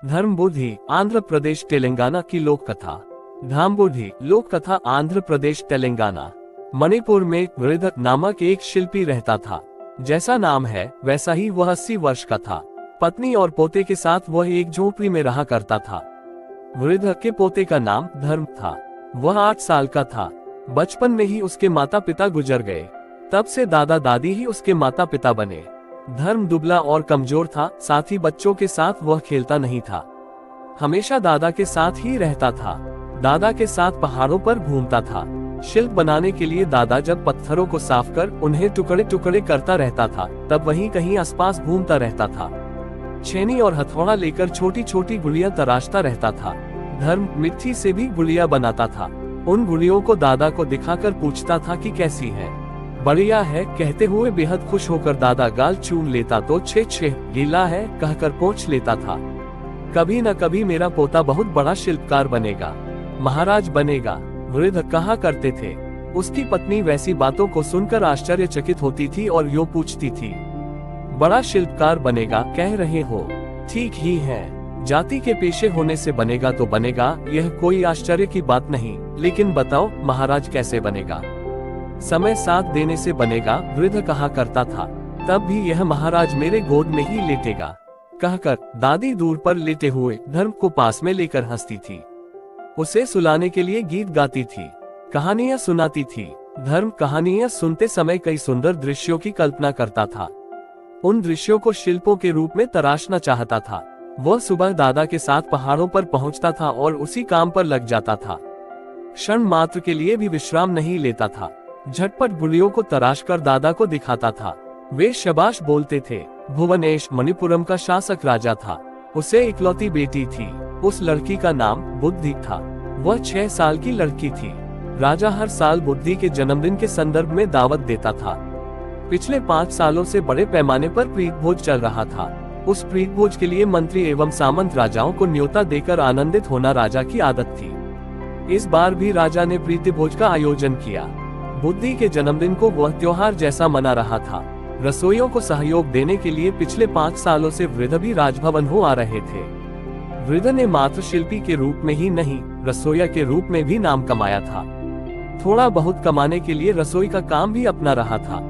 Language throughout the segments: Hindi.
धर्मबुद्धि आंध्र प्रदेश तेलंगाना की लोक कथा। धामबुद्धि लोक कथा आंध्र प्रदेश तेलंगाना। मणिपुर में वृद्ध नामक एक शिल्पी रहता था। जैसा नाम है वैसा ही वह 80 वर्ष का था। पत्नी और पोते के साथ वह एक झोपड़ी में रहा करता था। वृद्ध के पोते का नाम धर्म था। वह 8 साल का था। बचपन में ही उसके माता पिता गुजर गए। तब से दादा दादी ही उसके माता पिता बने। धर्म दुबला और कमजोर था, साथ ही बच्चों के साथ वह खेलता नहीं था। हमेशा दादा के साथ ही रहता था। दादा के साथ पहाड़ों पर घूमता था। शिल्प बनाने के लिए दादा जब पत्थरों को साफ कर उन्हें टुकड़े टुकड़े करता रहता था, तब वहीं कहीं आसपास घूमता रहता था। छेनी और हथौड़ा लेकर छोटी छोटी गुड़ियां तराशता रहता था। धर्म मिट्टी से भी गुड़ियां बनाता था। उन गुड़ियों को दादा को दिखाकर पूछता था कि कैसी है। बढ़िया है कहते हुए बेहद खुश होकर दादा गाल चूम लेता तो छे छे गीला है कहकर पोंछ लेता था। कभी न कभी मेरा पोता बहुत बड़ा शिल्पकार बनेगा, महाराज बनेगा, वृद्ध कहा करते थे। उसकी पत्नी वैसी बातों को सुनकर आश्चर्यचकित होती थी और यूं पूछती थी, बड़ा शिल्पकार बनेगा कह रहे हो? ठीक ही है, जाति के पेशे होने से बनेगा तो बनेगा, यह कोई आश्चर्य की बात नहीं, लेकिन बताओ महाराज कैसे बनेगा? समय साथ देने से बनेगा, वृद्ध कहा करता था। तब भी यह महाराज मेरे गोद में ही लेटेगा कहकर दादी दूर पर लेटे हुए धर्म को पास में लेकर हंसती थी। उसे सुलाने के लिए गीत गाती थी, कहानियां सुनाती थी। धर्म कहानियां सुनते समय कई सुंदर दृश्यों की कल्पना करता था। उन दृश्यों को शिल्पों के रूप में तराशना चाहता था। वह सुबह दादा के साथ पहाड़ों पर पहुंचता था और उसी काम पर लग जाता था। क्षण मात्र के लिए भी विश्राम नहीं लेता था। झटपट गुड़ियों को तराश कर दादा को दिखाता था। वे शाबाश बोलते थे। भुवनेश मणिपुरम का शासक राजा था। उसे इकलौती बेटी थी। उस लड़की का नाम बुद्धि था। वह 6 साल की लड़की थी। राजा हर साल बुद्धि के जन्मदिन के संदर्भ में दावत देता था। पिछले 5 सालों से बड़े पैमाने पर प्रीत भोज चल रहा था। उस प्रीत भोज के लिए मंत्री एवं सामंत राजाओं को न्योता देकर आनंदित होना राजा की आदत थी। इस बार भी राजा ने प्रीति भोज का आयोजन किया। बुद्धि के जन्मदिन को वह त्योहार जैसा मना रहा था। रसोइयों को सहयोग देने के लिए पिछले 5 सालों से वृद्ध भी राजभवन हो आ रहे थे। वृद्ध ने मात्र शिल्पी के रूप में ही नहीं, रसोइया के रूप में भी नाम कमाया था। थोड़ा बहुत कमाने के लिए रसोई का काम भी अपना रहा था।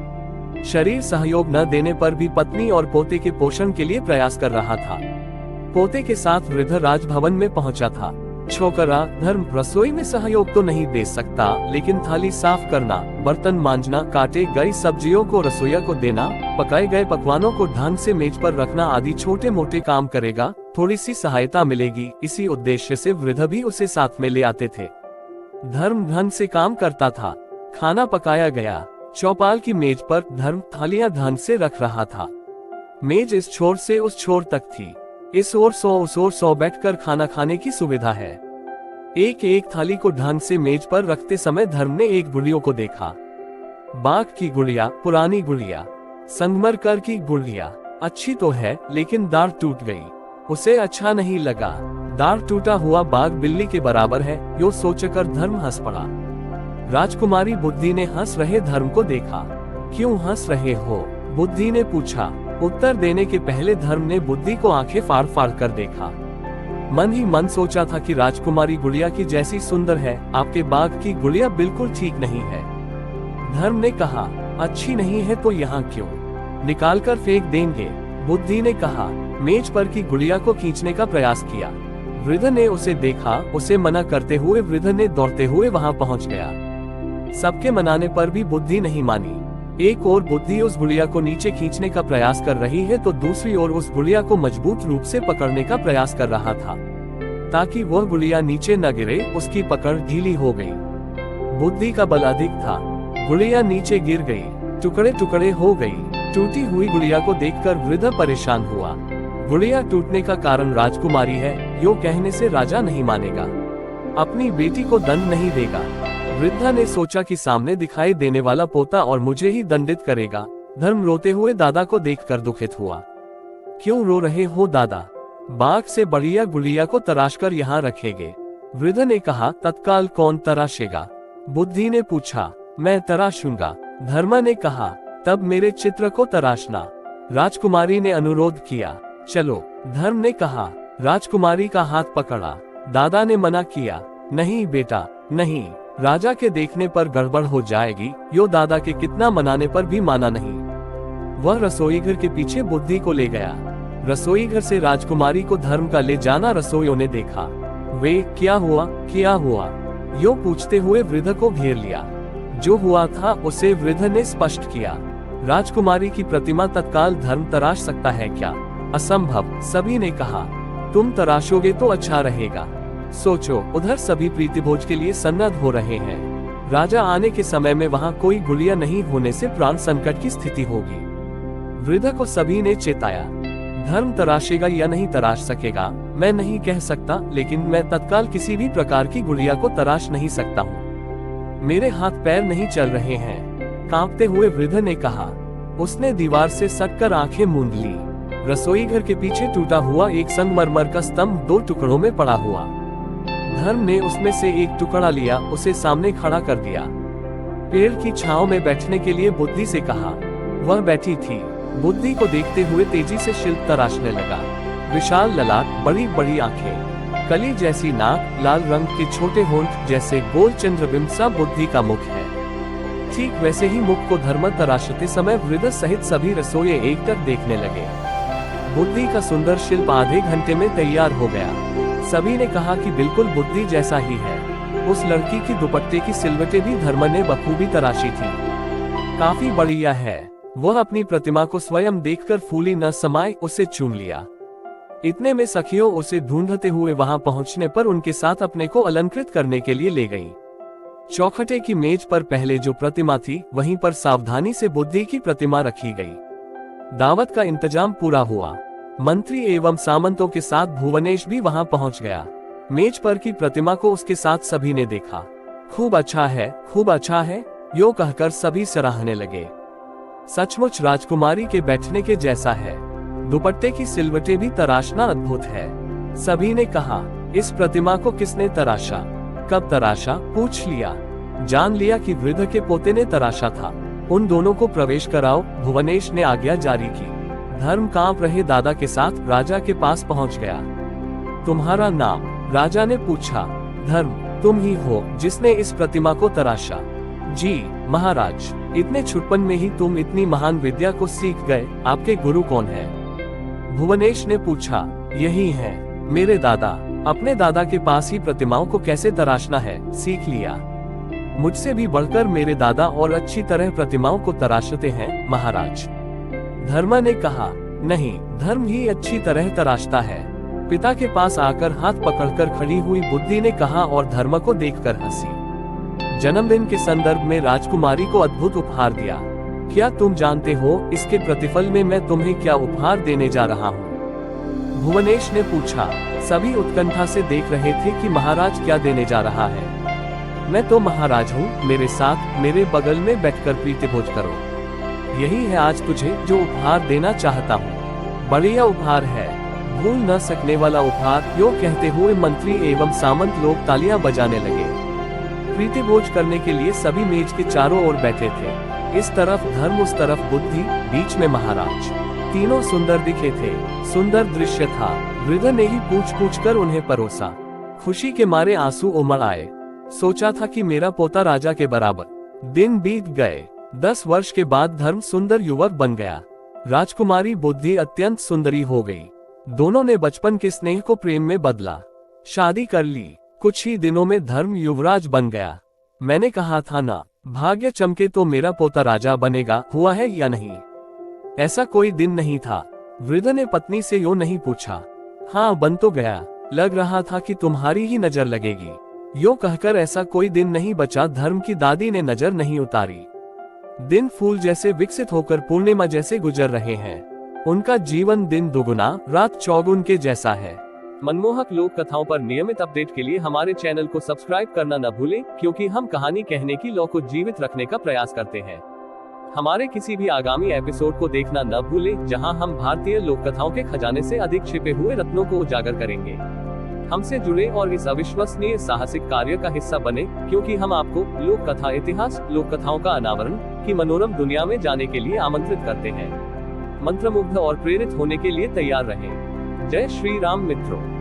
शरीर सहयोग न देने पर भी पत्नी और पोते के पोषण के लिए प्रयास कर रहा था। पोते के साथ वृद्ध राजभवन में पहुंचा था। छोकरा धर्म रसोई में सहयोग तो नहीं दे सकता, लेकिन थाली साफ करना, बर्तन मांजना, काटे गई सब्जियों को रसोइया को देना, पकाए गए पकवानों को ढंग से मेज पर रखना आदि छोटे मोटे काम करेगा, थोड़ी सी सहायता मिलेगी, इसी उद्देश्य से वृद्ध भी उसे साथ में ले आते थे। धर्म ढंग से काम करता था। खाना पकाया गया। चौपाल की मेज पर धर्म थालियां ढंग से रख रहा था। मेज इस छोर से उस छोर तक थी। इस ओर 100 उस ओर 100 बैठकर खाना खाने की सुविधा है। एक एक थाली को ढंग से मेज पर रखते समय धर्म ने एक गुड़ियों को देखा। बाघ की गुड़िया, पुरानी गुड़िया, संगमरमर की गुड़िया अच्छी तो है, लेकिन दाढ़ टूट गई। उसे अच्छा नहीं लगा। दाढ़ टूटा हुआ बाघ बिल्ली के बराबर है, यो सोचकर धर्म हंस पड़ा। राजकुमारी बुद्धि ने हंस रहे धर्म को देखा। क्यों हंस रहे हो? बुद्धि ने पूछा। उत्तर देने के पहले धर्म ने बुद्धि को आंखें फाड़ फाड़ कर देखा। मन ही मन सोचा था कि राजकुमारी गुड़िया की जैसी सुंदर है, आपके बाघ की गुड़िया बिल्कुल ठीक नहीं है। धर्म ने कहा, अच्छी नहीं है तो यहाँ क्यों? निकाल कर फेंक देंगे। बुद्धि ने कहा। मेज पर की गुड़िया को खींचने का प्रयास किया। वृद्ध ने उसे देखा। उसे मना करते हुए वृद्ध ने दौड़ते हुए वहां पहुंच गया। सबके मनाने पर भी बुद्धि नहीं मानी। एक ओर बुद्धि उस गुड़िया को नीचे खींचने का प्रयास कर रही है तो दूसरी ओर उस गुड़िया को मजबूत रूप से पकड़ने का प्रयास कर रहा था, ताकि वह गुड़िया नीचे न गिरे। उसकी पकड़ ढीली हो गई। बुद्धि का बल अधिक था। गुड़िया नीचे गिर गई, टुकड़े टुकड़े हो गई। टूटी हुई गुड़िया को देखकर वृद्ध परेशान हुआ। गुड़िया टूटने का कारण राजकुमारी है, यो कहने से राजा नहीं मानेगा, अपनी बेटी को दंड नहीं देगा। वृद्धा ने सोचा कि सामने दिखाई देने वाला पोता और मुझे ही दंडित करेगा। धर्म रोते हुए दादा को देखकर दुखित हुआ। क्यों रो रहे हो दादा? बाघ से बढ़िया गुड़िया को तराशकर यहाँ रखेंगे। वृद्ध ने कहा, तत्काल कौन तराशेगा? बुद्धि ने पूछा। मैं तराशूंगा। धर्म ने कहा, तब मेरे चित्र को तराशना। राजकुमारी ने अनुरोध किया। चलो। धर्म ने कहा, राजकुमारी का हाथ पकड़ा। दादा ने मना किया, नहीं बेटा नहीं, राजा के देखने पर गड़बड़ हो जाएगी। यो दादा के कितना मनाने पर भी माना नहीं। वह रसोई घर के पीछे बुद्धि को ले गया। रसोई घर से राजकुमारी को धर्म का ले जाना रसोइयों ने देखा। वे क्या हुआ यो पूछते हुए वृद्ध को घेर लिया। जो हुआ था उसे वृद्ध ने स्पष्ट किया। राजकुमारी की प्रतिमा तत्काल धर्म तराश सकता है क्या? असंभव, सभी ने कहा। तुम तराशोगे तो अच्छा रहेगा। सोचो, उधर सभी प्रीतिभोज के लिए सन्नद्ध हो रहे हैं। राजा आने के समय में वहाँ कोई गुड़िया नहीं होने से प्राण संकट की स्थिति होगी। वृद्ध को सभी ने चेताया। धर्म तराशेगा या नहीं तराश सकेगा मैं नहीं कह सकता, लेकिन मैं तत्काल किसी भी प्रकार की गुड़िया को तराश नहीं सकता हूँ। मेरे हाथ पैर नहीं चल रहे हैं, कांपते हुए वृद्ध ने कहा। उसने दीवार से सटकर आंखें मूंद ली। रसोई घर के पीछे टूटा हुआ एक संगमरमर का स्तंभ 2 टुकड़ों में पड़ा हुआ। धर्म ने उसमें से एक टुकड़ा लिया, उसे सामने खड़ा कर दिया। पेड़ की छांव में बैठने के लिए बुद्धि से कहा। वह बैठी थी। बुद्धि को देखते हुए तेजी से शिल्प तराशने लगा। विशाल ललाट, बड़ी बड़ी आंखें, कली जैसी नाक, लाल रंग के छोटे होंठ जैसे गोल चंद्रबिंब सा बुद्धि का मुख है। ठीक वैसे ही मुख को धर्म तराशते समय वृद्ध सहित सभी रसोइये एकटक देखने लगे। बुद्धि का सुंदर शिल्प आधे घंटे में तैयार हो गया। सभी ने कहा कि बिल्कुल बुद्धि जैसा ही है। उस लड़की की दुपट्टे की सिलवटें भी धर्म ने बखूबी तराशी थी। काफी बढ़िया है। वह अपनी प्रतिमा को स्वयं देखकर फूली न समाये उसे चूम लिया। इतने में सखियों उसे ढूंढते हुए वहां पहुंचने पर उनके साथ अपने को अलंकृत करने के लिए ले गईं। चौखटे की मेज पर पहले जो प्रतिमा थी वहीं पर सावधानी से बुद्धि की प्रतिमा रखी गई। दावत का इंतजाम पूरा हुआ। मंत्री एवं सामंतों के साथ भुवनेश भी वहां पहुंच गया। मेज पर की प्रतिमा को उसके साथ सभी ने देखा। खूब अच्छा है, यो कहकर सभी सराहने लगे। सचमुच राजकुमारी के बैठने के जैसा है। दुपट्टे की सिलवटें भी तराशना अद्भुत है। सभी ने कहा, इस प्रतिमा को किसने तराशा, कब तराशा? पूछ लिया। जान लिया कि वृद्ध के पोते ने तराशा था। उन दोनों को प्रवेश कराओ, भुवनेश ने आज्ञा जारी की। धर्म कांप रहे दादा के साथ राजा के पास पहुंच गया। तुम्हारा नाम? राजा ने पूछा। धर्म, तुम ही हो जिसने इस प्रतिमा को तराशा? जी महाराज। इतने छुटपन में ही तुम इतनी महान विद्या को सीख गए। आपके गुरु कौन है? भुवनेश ने पूछा। यही है मेरे दादा। अपने दादा के पास ही प्रतिमाओं को कैसे तराशना है सीख लिया। मुझसे भी बढ़कर मेरे दादा और अच्छी तरह प्रतिमाओं को तराशते हैं महाराज। धर्म ने कहा। नहीं, धर्म ही अच्छी तरह तराशता है। पिता के पास आकर हाथ पकड़कर खड़ी हुई बुद्धि ने कहा और धर्म को देखकर हंसी। जन्मदिन के संदर्भ में राजकुमारी को अद्भुत उपहार दिया। क्या तुम जानते हो इसके प्रतिफल में मैं तुम्हें क्या उपहार देने जा रहा हूँ? भुवनेश ने पूछा। सभी उत्कंठा से देख रहे थे कि महाराज क्या देने जा रहा है। मैं तो महाराज हूँ, मेरे साथ मेरे बगल में बैठकर प्रीतिभोज करो। यही है आज तुझे जो उपहार देना चाहता हूँ। बढ़िया उपहार है, भूल न सकने वाला उपहार। यो कहते हुए मंत्री एवं सामंत लोग तालियां बजाने लगे। प्रीतिभोज करने के लिए सभी मेज के चारों ओर बैठे थे। इस तरफ धर्म, उस तरफ बुद्धि, बीच में महाराज। तीनों सुंदर दिखे थे। सुंदर दृश्य था। वृद्ध ने ही पूछ कर उन्हें परोसा। खुशी के मारे आंसू उमड़ आए। सोचा था कि मेरा पोता राजा के बराबर। दिन बीत गए। 10 वर्ष के बाद धर्म सुंदर युवक बन गया। राजकुमारी बुद्धि अत्यंत सुंदरी हो गई। दोनों ने बचपन के स्नेह को प्रेम में बदला। शादी कर ली। कुछ ही दिनों में धर्म युवराज बन गया। मैंने कहा था ना, भाग्य चमके तो मेरा पोता राजा बनेगा। हुआ है या नहीं? ऐसा कोई दिन नहीं था। वृद्ध ने पत्नी से यूं नहीं पूछा। हाँ, बन तो गया। लग रहा था कि तुम्हारी ही नजर लगेगी। यो कहकर ऐसा कोई दिन नहीं बचा धर्म की दादी ने नजर नहीं उतारी। दिन फूल जैसे विकसित होकर पूर्णिमा जैसे गुजर रहे हैं। उनका जीवन दिन दुगुना रात चौगुन के जैसा है। मनमोहक लोक कथाओं पर नियमित अपडेट के लिए हमारे चैनल को सब्सक्राइब करना न भूलें, क्योंकि हम कहानी कहने की लौ को जीवित रखने का प्रयास करते हैं। हमारे किसी भी आगामी एपिसोड को देखना न भूलें, जहां हम भारतीय लोक कथाओं के खजाने से अधिक छिपे हुए रत्नों को उजागर करेंगे। हमसे जुड़े और इस अविश्वसनीय साहसिक कार्य का हिस्सा बने, क्योंकि हम आपको लोक कथा इतिहास, लोक कथाओं का अनावरण की मनोरम दुनिया में जाने के लिए आमंत्रित करते हैं। मंत्रमुग्ध और प्रेरित होने के लिए तैयार रहें। जय श्री राम मित्रों।